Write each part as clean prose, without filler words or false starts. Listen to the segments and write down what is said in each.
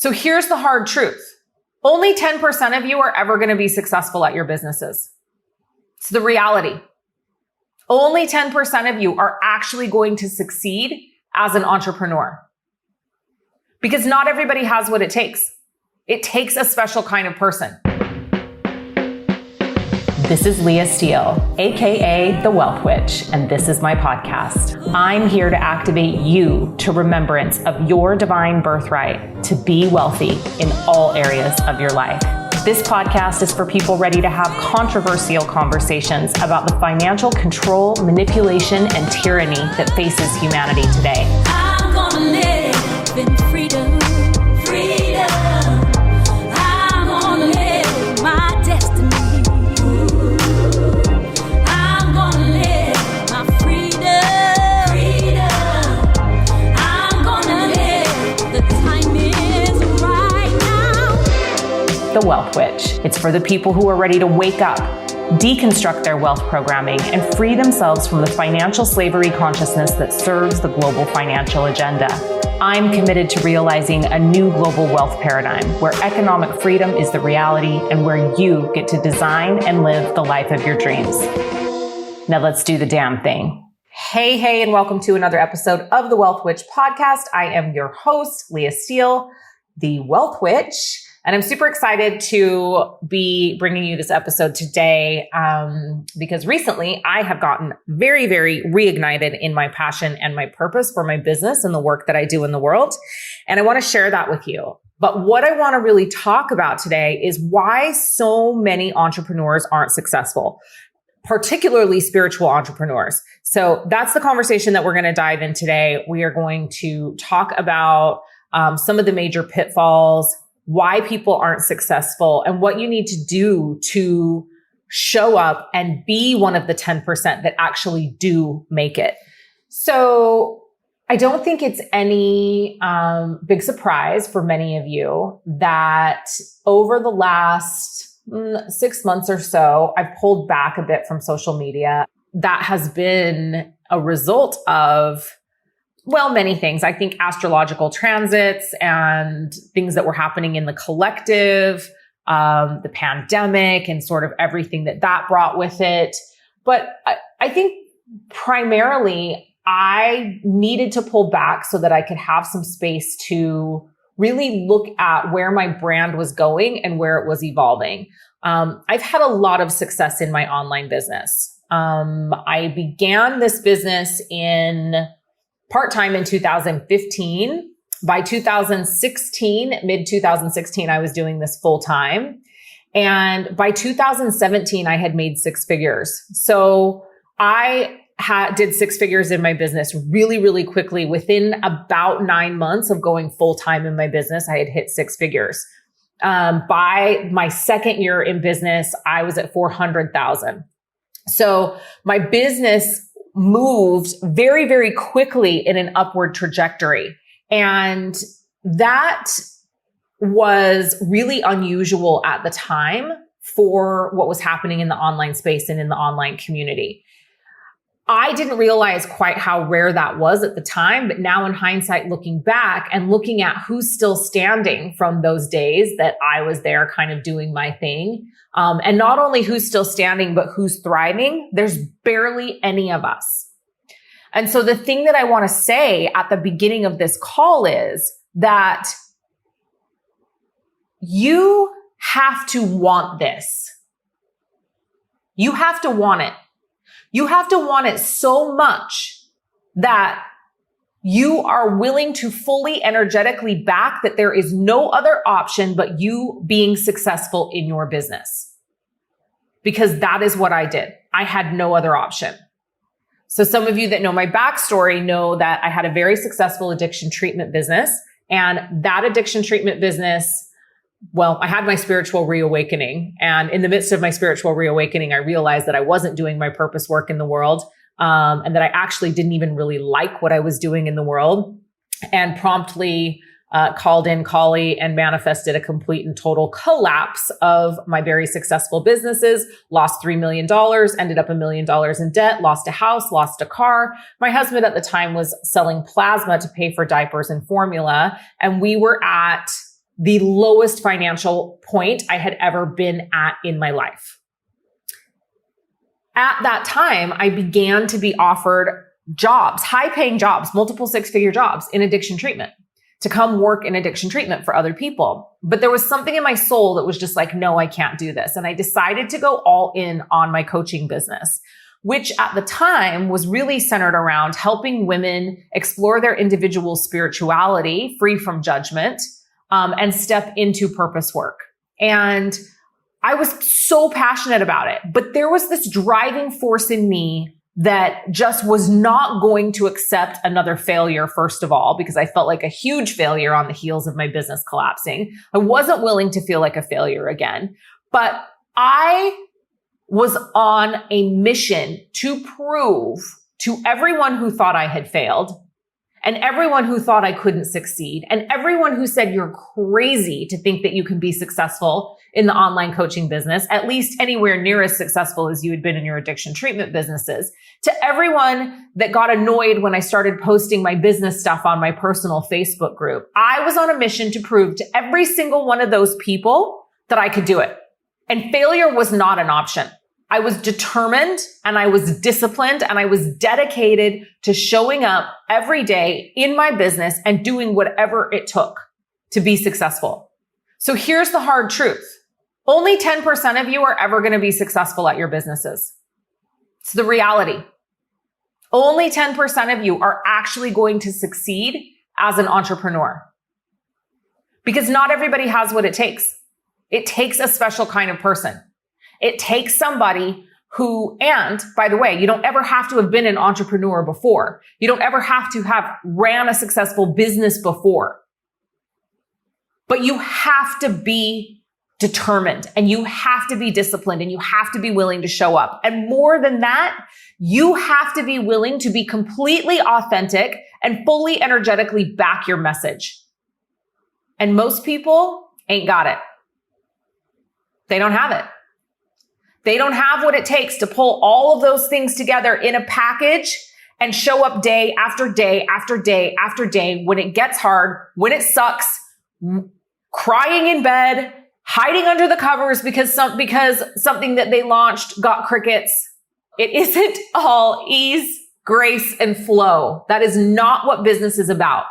So here's the hard truth. Only 10% of you are ever going to be successful at your businesses. It's the reality. Only 10% of you are actually going to succeed as an entrepreneur. Because not everybody has what it takes. It takes a special kind of person. This is Leah Steele, aka The Wealth Witch, and this is my podcast. I'm here to activate you to remembrance of your divine birthright to be wealthy in all areas of your life. This podcast is for people ready to have controversial conversations about the financial control, manipulation, and tyranny that faces humanity today. I'm gonna live in freedom. I'm gonna live my destiny. I'm gonna live my freedom. I'm gonna live, the time is right now. The Wealth Witch. It's for the people who are ready to wake up, deconstruct their wealth programming, and free themselves from the financial slavery consciousness that serves the global financial agenda. I'm committed to realizing a new global wealth paradigm where economic freedom is the reality and where you get to design and live the life of your dreams. Now let's do the damn thing. Hey, and welcome to another episode of the Wealth Witch podcast. I am your host, Leah Steele, the Wealth Witch. And I'm super excited to be bringing you this episode today because recently I have gotten very, very reignited in my passion and my purpose for my business and the work that I do in the world. And I want to share that with you. But what I want to really talk about today is why so many entrepreneurs aren't successful, particularly spiritual entrepreneurs. So that's the conversation that we're going to dive in today. We are going to talk about some of the major pitfalls, why people aren't successful, and what you need to do to show up and be one of the 10% that actually do make it. So I don't think it's any big surprise for many of you that over the last 6 months or so, I've pulled back a bit from social media. That has been a result of many things. I think astrological transits and things that were happening in the collective, the pandemic and sort of everything that brought with it. But I think primarily I needed to pull back so that I could have some space to really look at where my brand was going and where it was evolving. I've had a lot of success in my online business. I began this business part-time in 2015. By 2016, mid 2016, I was doing this full-time. And by 2017, I had made six figures. So I did six figures in my business really, really quickly. Within about 9 months of going full-time in my business, I had hit six figures. By my second year in business, I was at 400,000. So my business moved very, very quickly in an upward trajectory. And that was really unusual at the time for what was happening in the online space and in the online community. I didn't realize quite how rare that was at the time, but now in hindsight, looking back and looking at who's still standing from those days that I was there kind of doing my thing, and not only who's still standing, but who's thriving, there's barely any of us. And so the thing that I want to say at the beginning of this call is that you have to want this. You have to want it. You have to want it so much that you are willing to fully energetically back that there is no other option but you being successful in your business. Because that is what I did. I had no other option. So some of you that know my backstory know that I had a very successful addiction treatment business. And that addiction treatment business, I had my spiritual reawakening. And in the midst of my spiritual reawakening, I realized that I wasn't doing my purpose work in the world, and that I actually didn't even really like what I was doing in the world, and promptly called in Kali and manifested a complete and total collapse of my very successful businesses, lost $3 million, ended up $1 million in debt, lost a house, lost a car. My husband at the time was selling plasma to pay for diapers and formula. And we were at the lowest financial point I had ever been at in my life. At that time, I began to be offered jobs, high-paying jobs, multiple six-figure jobs in addiction treatment, to come work in addiction treatment for other people. But there was something in my soul that was just like, no, I can't do this. And I decided to go all in on my coaching business, which at the time was really centered around helping women explore their individual spirituality, free from judgment, and step into purpose work. And I was so passionate about it, but there was this driving force in me that just was not going to accept another failure, first of all, because I felt like a huge failure on the heels of my business collapsing. I wasn't willing to feel like a failure again, but I was on a mission to prove to everyone who thought I had failed, and everyone who thought I couldn't succeed, and everyone who said you're crazy to think that you can be successful in the online coaching business, at least anywhere near as successful as you had been in your addiction treatment businesses, to everyone that got annoyed when I started posting my business stuff on my personal Facebook group. I was on a mission to prove to every single one of those people that I could do it. And failure was not an option. I was determined and I was disciplined and I was dedicated to showing up every day in my business and doing whatever it took to be successful. So here's the hard truth. Only 10% of you are ever going to be successful at your businesses. It's the reality. Only 10% of you are actually going to succeed as an entrepreneur, because not everybody has what it takes. It takes a special kind of person. It takes somebody who, and by the way, you don't ever have to have been an entrepreneur before. You don't ever have to have ran a successful business before. But you have to be determined and you have to be disciplined and you have to be willing to show up. And more than that, you have to be willing to be completely authentic and fully energetically back your message. And most people ain't got it. They don't have it. They don't have what it takes to pull all of those things together in a package and show up day after day after day after day when it gets hard, when it sucks, crying in bed, hiding under the covers because something that they launched got crickets. It isn't all ease, grace, and flow. That is not what business is about.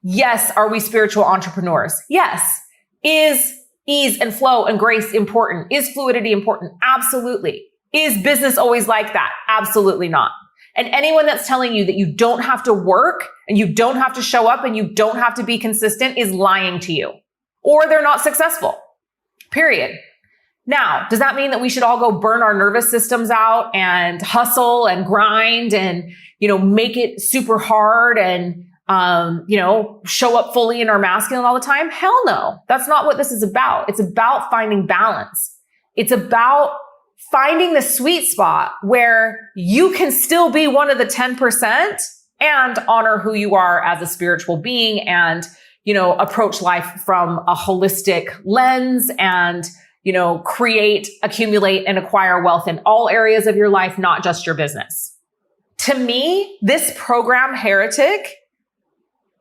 Yes, are we spiritual entrepreneurs? Yes. Is ease and flow and grace important? Is fluidity important? Absolutely. Is business always like that? Absolutely not. And anyone that's telling you that you don't have to work and you don't have to show up and you don't have to be consistent is lying to you, or they're not successful. Period. Now, does that mean that we should all go burn our nervous systems out and hustle and grind and, make it super hard and, show up fully in our masculine all the time? Hell no. That's not what this is about. It's about finding balance. It's about finding the sweet spot where you can still be one of the 10% and honor who you are as a spiritual being and, approach life from a holistic lens and, create, accumulate, and acquire wealth in all areas of your life, not just your business. To me, this program, Heretic,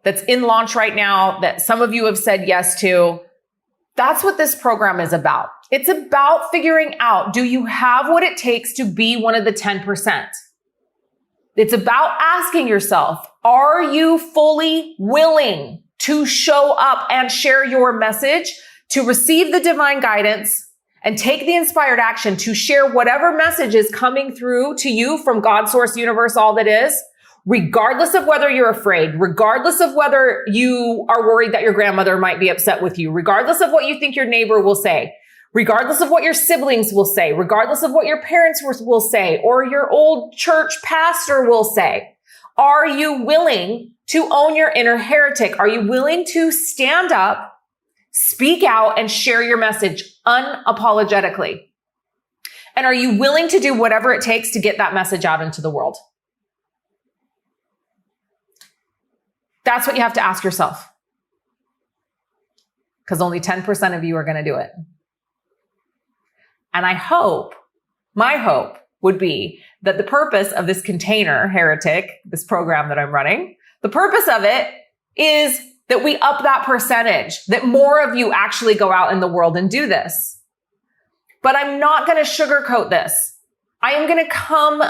that's in launch right now, that some of you have said yes to, that's what this program is about. It's about figuring out, do you have what it takes to be one of the 10%? It's about asking yourself, are you fully willing to show up and share your message, to receive the divine guidance and take the inspired action to share whatever message is coming through to you from God, source, universe, all that is, regardless of whether you're afraid, regardless of whether you are worried that your grandmother might be upset with you, regardless of what you think your neighbor will say, regardless of what your siblings will say, regardless of what your parents will say, or your old church pastor will say. Are you willing to own your inner heretic? Are you willing to stand up, speak out, and share your message unapologetically? And are you willing to do whatever it takes to get that message out into the world? That's what you have to ask yourself. Because only 10% of you are going to do it. And my hope would be that the purpose of this container, Heretic, this program that I'm running, the purpose of it is that we up that percentage, that more of you actually go out in the world and do this. But I'm not going to sugarcoat this. I am going to come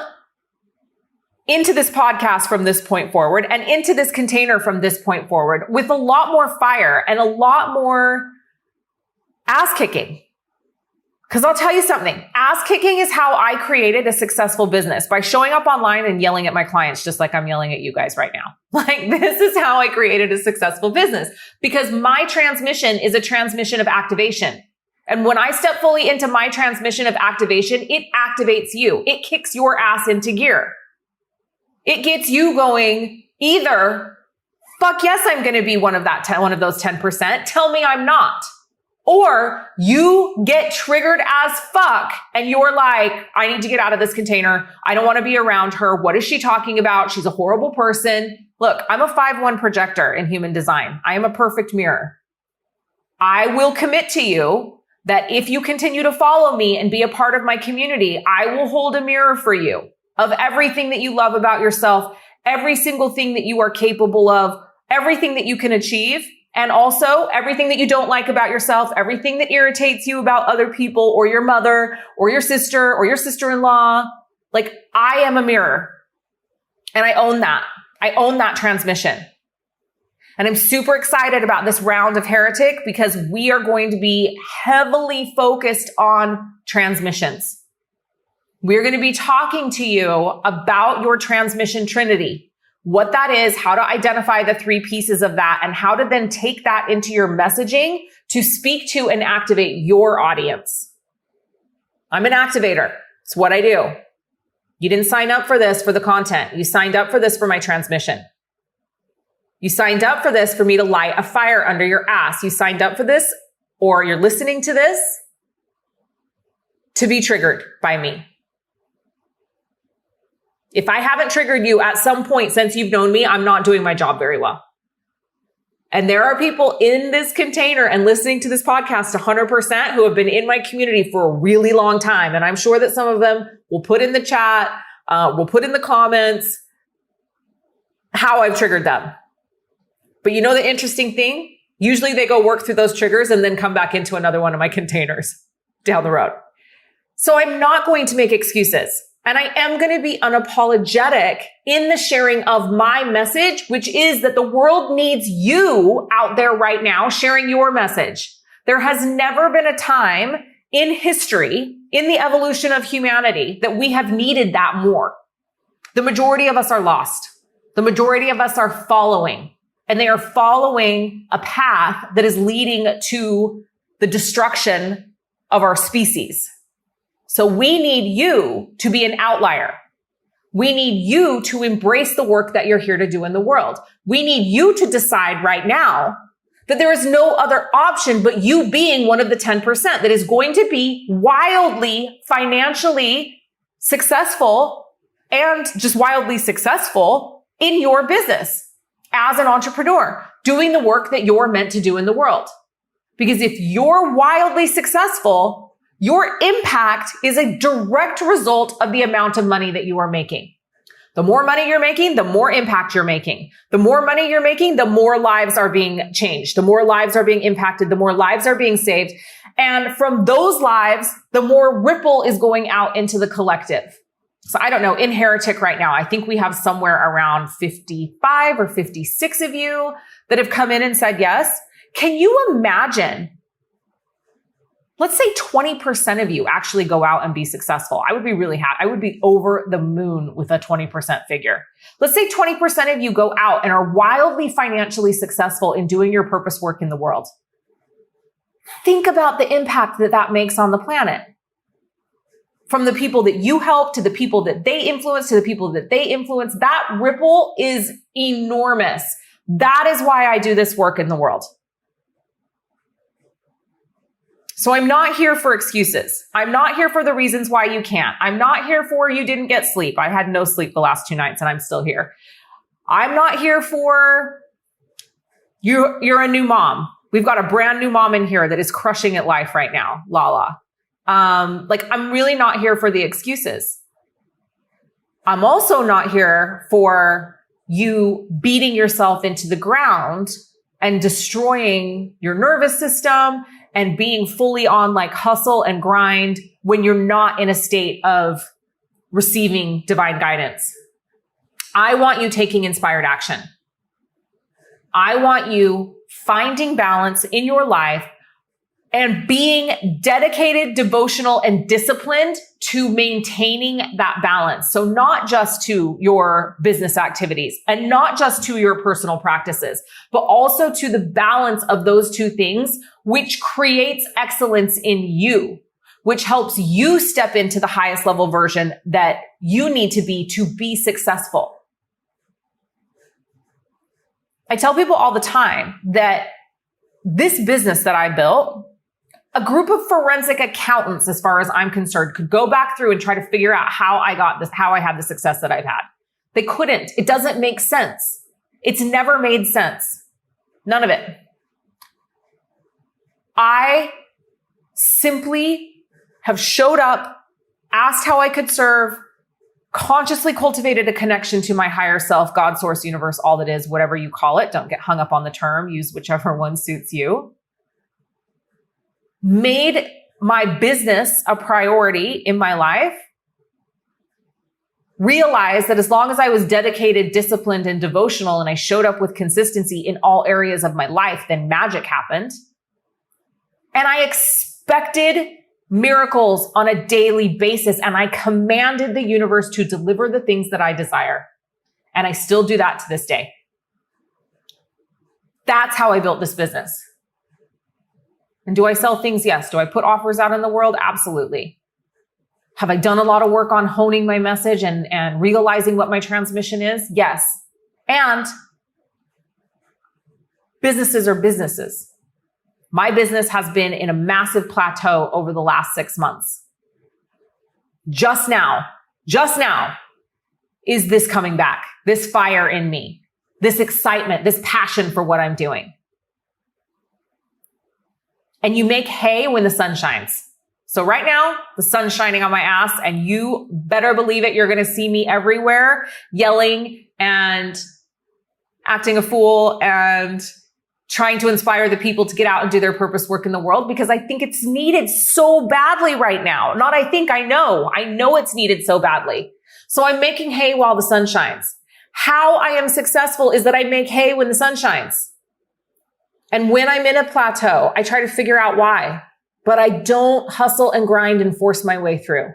into this podcast from this point forward and into this container from this point forward with a lot more fire and a lot more ass kicking. Because I'll tell you something, ass kicking is how I created a successful business, by showing up online and yelling at my clients, just like I'm yelling at you guys right now. Like, this is how I created a successful business, because my transmission is a transmission of activation. And when I step fully into my transmission of activation, it activates you. It kicks your ass into gear. It gets you going either, fuck yes, I'm going to be one of those 10%. Tell me I'm not. Or you get triggered as fuck and you're like, I need to get out of this container. I don't want to be around her. What is she talking about? She's a horrible person. Look, I'm a 5/1 projector in human design. I am a perfect mirror. I will commit to you that if you continue to follow me and be a part of my community, I will hold a mirror for you of everything that you love about yourself, every single thing that you are capable of, everything that you can achieve. And also everything that you don't like about yourself, everything that irritates you about other people or your mother or your sister or your sister-in-law. Like, I am a mirror and I own that. I own that transmission. And I'm super excited about this round of Heretic because we are going to be heavily focused on transmissions. We're going to be talking to you about your transmission trinity. What that is, how to identify the 3 pieces of that, and how to then take that into your messaging to speak to and activate your audience. I'm an activator. It's what I do. You didn't sign up for this for the content. You signed up for this for my transmission. You signed up for this for me to light a fire under your ass. You signed up for this, or you're listening to this to be triggered by me. If I haven't triggered you at some point since you've known me, I'm not doing my job very well. And there are people in this container and listening to this podcast 100% who have been in my community for a really long time. And I'm sure that some of them will put in the chat, will put in the comments how I've triggered them. But you know the interesting thing? Usually they go work through those triggers and then come back into another one of my containers down the road. So I'm not going to make excuses. And I am going to be unapologetic in the sharing of my message, which is that the world needs you out there right now sharing your message. There has never been a time in history, in the evolution of humanity, that we have needed that more. The majority of us are lost. The majority of us are following, and they are following a path that is leading to the destruction of our species. So we need you to be an outlier. We need you to embrace the work that you're here to do in the world. We need you to decide right now that there is no other option but you being one of the 10% that is going to be wildly financially successful and just wildly successful in your business as an entrepreneur, doing the work that you're meant to do in the world. Because if you're wildly successful, your impact is a direct result of the amount of money that you are making. The more money you're making, the more impact you're making. The more money you're making, the more lives are being changed. The more lives are being impacted. The more lives are being saved. And from those lives, the more ripple is going out into the collective. So I don't know, in Heretic right now, I think we have somewhere around 55 or 56 of you that have come in and said yes. Can you imagine? Let's say 20% of you actually go out and be successful. I would be really happy. I would be over the moon with a 20% figure. Let's say 20% of you go out and are wildly financially successful in doing your purpose work in the world. Think about the impact that that makes on the planet. From the people that you help to the people that they influence to the people that they influence, that ripple is enormous. That is why I do this work in the world. So I'm not here for excuses. I'm not here for the reasons why you can't. I'm not here for you didn't get sleep. I had no sleep the last 2 nights and I'm still here. I'm not here for you're a new mom. We've got a brand new mom in here that is crushing at life right now, Lala. I'm really not here for the excuses. I'm also not here for you beating yourself into the ground and destroying your nervous system and being fully on like hustle and grind when you're not in a state of receiving divine guidance. I want you taking inspired action. I want you finding balance in your life and being dedicated, devotional, and disciplined to maintaining that balance. So not just to your business activities and not just to your personal practices, but also to the balance of those two things, which creates excellence in you, which helps you step into the highest level version that you need to be successful. I tell people all the time that this business that I built, a group of forensic accountants, as far as I'm concerned, could go back through and try to figure out how I got this, how I had the success that I've had. They couldn't. It doesn't make sense. It's never made sense. None of it. I simply have showed up, asked how I could serve, consciously cultivated a connection to my higher self, God, source, universe, all that is, whatever you call it. Don't get hung up on the term. Use whichever one suits you. Made my business a priority in my life. Realized that as long as I was dedicated, disciplined, and devotional, and I showed up with consistency in all areas of my life, then magic happened. And I expected miracles on a daily basis. And I commanded the universe to deliver the things that I desire. And I still do that to this day. That's how I built this business. And do I sell things? Yes. Do I put offers out in the world? Absolutely. Have I done a lot of work on honing my message and realizing what my transmission is? Yes. And businesses are businesses. My business has been in a massive plateau over the last 6 months. Just now is this coming back, this fire in me, this excitement, this passion for what I'm doing. And you make hay when the sun shines. So right now, the sun's shining on my ass, and you better believe it, you're going to see me everywhere yelling and acting a fool and trying to inspire the people to get out and do their purpose work in the world, because I think it's needed so badly right now. Not I think, I know it's needed so badly. So I'm making hay while the sun shines. How I am successful is that I make hay when the sun shines. And when I'm in a plateau, I try to figure out why, but I don't hustle and grind and force my way through.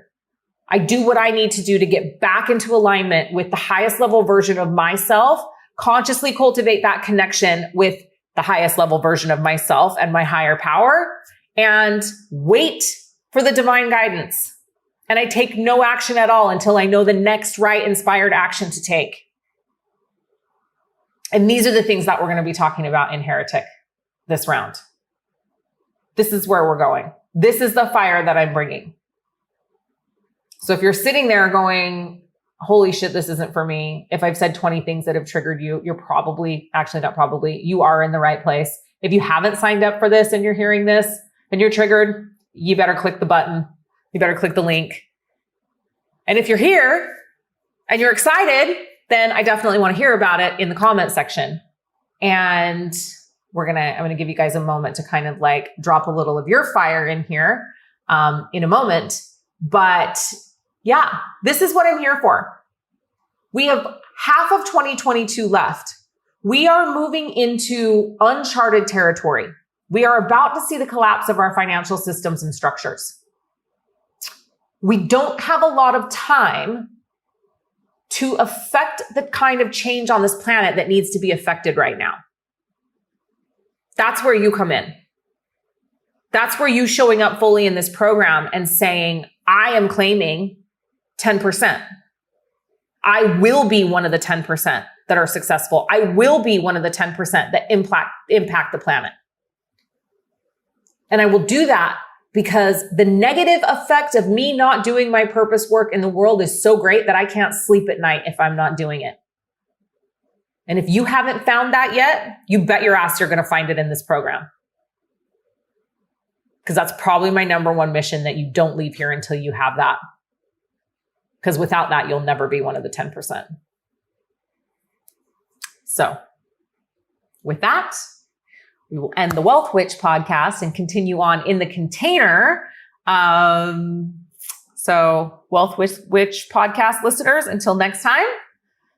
I do what I need to do to get back into alignment with the highest level version of myself, consciously cultivate that connection with the highest level version of myself and my higher power, and wait for the divine guidance. And I take no action at all until I know the next right inspired action to take. And these are the things that we're going to be talking about in Heretic this round. This is where we're going. This is the fire that I'm bringing. So if you're sitting there going, holy shit, this isn't for me. If I've said 20 things that have triggered you, you're probably, actually not probably, you are in the right place. If you haven't signed up for this and you're hearing this and you're triggered, you better click the button. You better click the link. And if you're here and you're excited, then I definitely want to hear about it in the comment section. And I'm going to give you guys a moment to kind of like drop a little of your fire in here in a moment. But yeah, this is what I'm here for. We have half of 2022 left. We are moving into uncharted territory. We are about to see the collapse of our financial systems and structures. We don't have a lot of time to affect the kind of change on this planet that needs to be affected right now. That's where you come in. That's where you showing up fully in this program and saying, I am claiming 10%. I will be one of the 10% that are successful. I will be one of the 10% that impact the planet. And I will do that because the negative effect of me not doing my purpose work in the world is so great that I can't sleep at night if I'm not doing it. And if you haven't found that yet, you bet your ass you're going to find it in this program. Because that's probably my number one mission, that you don't leave here until you have that. Because without that, you'll never be one of the 10%. So with that, we will end the Wealth Witch podcast and continue on in the container. So Wealth Witch podcast listeners, until next time,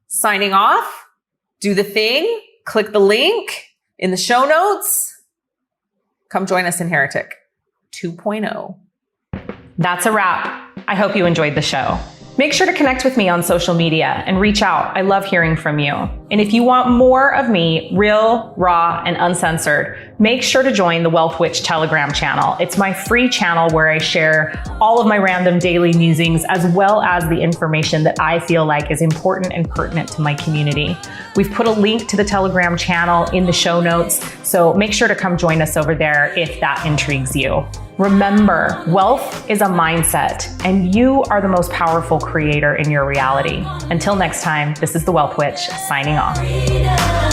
signing off, do the thing, click the link in the show notes. Come join us in Heretic 2.0. That's a wrap. I hope you enjoyed the show. Make sure to connect with me on social media and reach out. I love hearing from you. And if you want more of me, real, raw, and uncensored, make sure to join the Wealth Witch Telegram channel. It's my free channel where I share all of my random daily musings as well as the information that I feel like is important and pertinent to my community. We've put a link to the Telegram channel in the show notes, so make sure to come join us over there if that intrigues you. Remember, wealth is a mindset, and you are the most powerful creator in your reality. Until next time, this is the Wealth Witch signing off. Freedom.